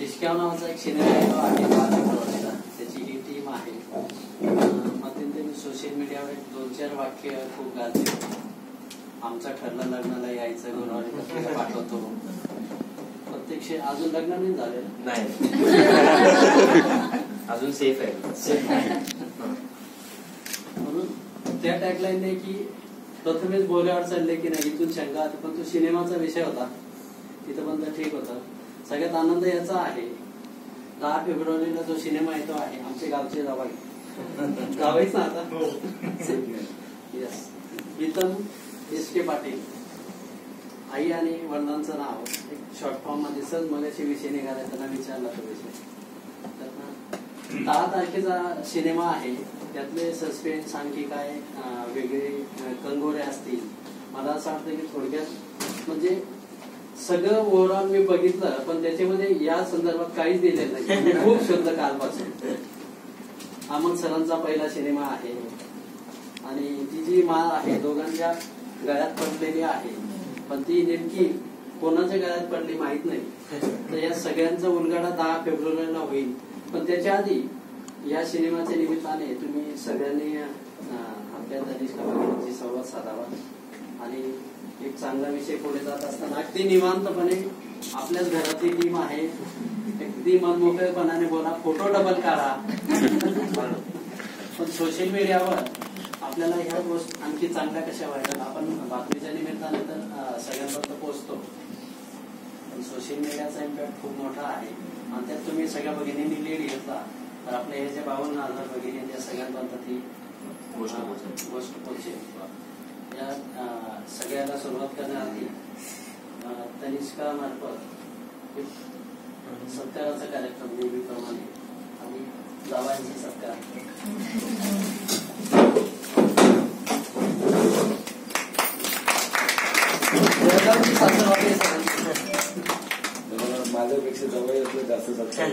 Discount नावाचा एक cinema आहे बाळाचा, त्याची ही टीम आहे. मध्यंतरी सोशल मीडियावर एक 2-4 वाक्य खूप गाजले. आमचं ठरलं लग्नाला यायचं, गुरुवारी पाठवतो. प्रत्यक्ष अजून लग्न नाही झालेलं नाही, अजून सेफ आहे. म्हणून त्या टॅगलाईनने की प्रथमेच बोल्यावर चालले की नाही इथून शंका होती, पण तो सिनेमाचा विषय होता, तिथं पण ठीक होतं. सगळ्यात आनंद याचा आहे 10 फेब्रुवारीला जो सिनेमा येतो आहे आमचे गावचे जावाईच ना आता यस प्रीतम एस.के. पाटील, आई आणि वडिलांचं नाव एक शॉर्ट फॉर्म मध्ये सहज मगाशी विषय निघाला, त्यांना विचारला तो विषय. 10 तारखेचा सिनेमा आहे, त्यातले सस्पेन्स आणखी काय वेगळे कंगोरे असतील. मला असं वाटतं की थोडक्यात म्हणजे सगळं ओव्हरऑल मी बघितलं, पण त्याच्यामध्ये या संदर्भात काहीच दिलेलं नाही. खूप शोधलं कालपासून. अमन सरांचा पहिला सिनेमा आहे आणि ती जी माळ आहे दोघांच्या गळ्यात पडलेली आहे, पण ती नेमकी कोणाच्या गळ्यात पडली माहित नाही. तर या सगळ्यांचा उलगडा 10 फेब्रुवारीला होईल. पण त्याच्या आधी या सिनेमाच्या निमित्ताने तुम्ही सगळ्यांनी आपल्या तनिष्का भगिनींशी संवाद साधावा आणि एक चांगला विषय पुढे जात असताना अगदी निवांतपणे आपल्याच घरातली टीम आहे, अगदी मनमोकळेपणाने बोला, फोटो डबल काढा. पण सोशल मीडियावर आपल्याला ह्या गोष्टी आणखी चांगल्या कशा व्हायला, आपण बातमीच्या निमित्ताने तर सगळ्यांपर्यंत पोहोचतो, पण सोशल मीडियाचा इम्पॅक्ट खूप मोठा आहे. आणि त्यात तुम्ही सगळ्या भगिनींनी लीड घेतला तर आपल्या हे जे 52,000 भगिनी त्या सगळ्यांपर्यंत ती गोष्ट पोहोचेल. या सगळ्याला सुरुवात करण्याआधी तनिष्का मार्फत सत्काराचा कार्यक्रम नेहमीप्रमाणे आणि जावयांचा सत्कार. माझ्यापेक्षा जवळ जास्त सत्कार.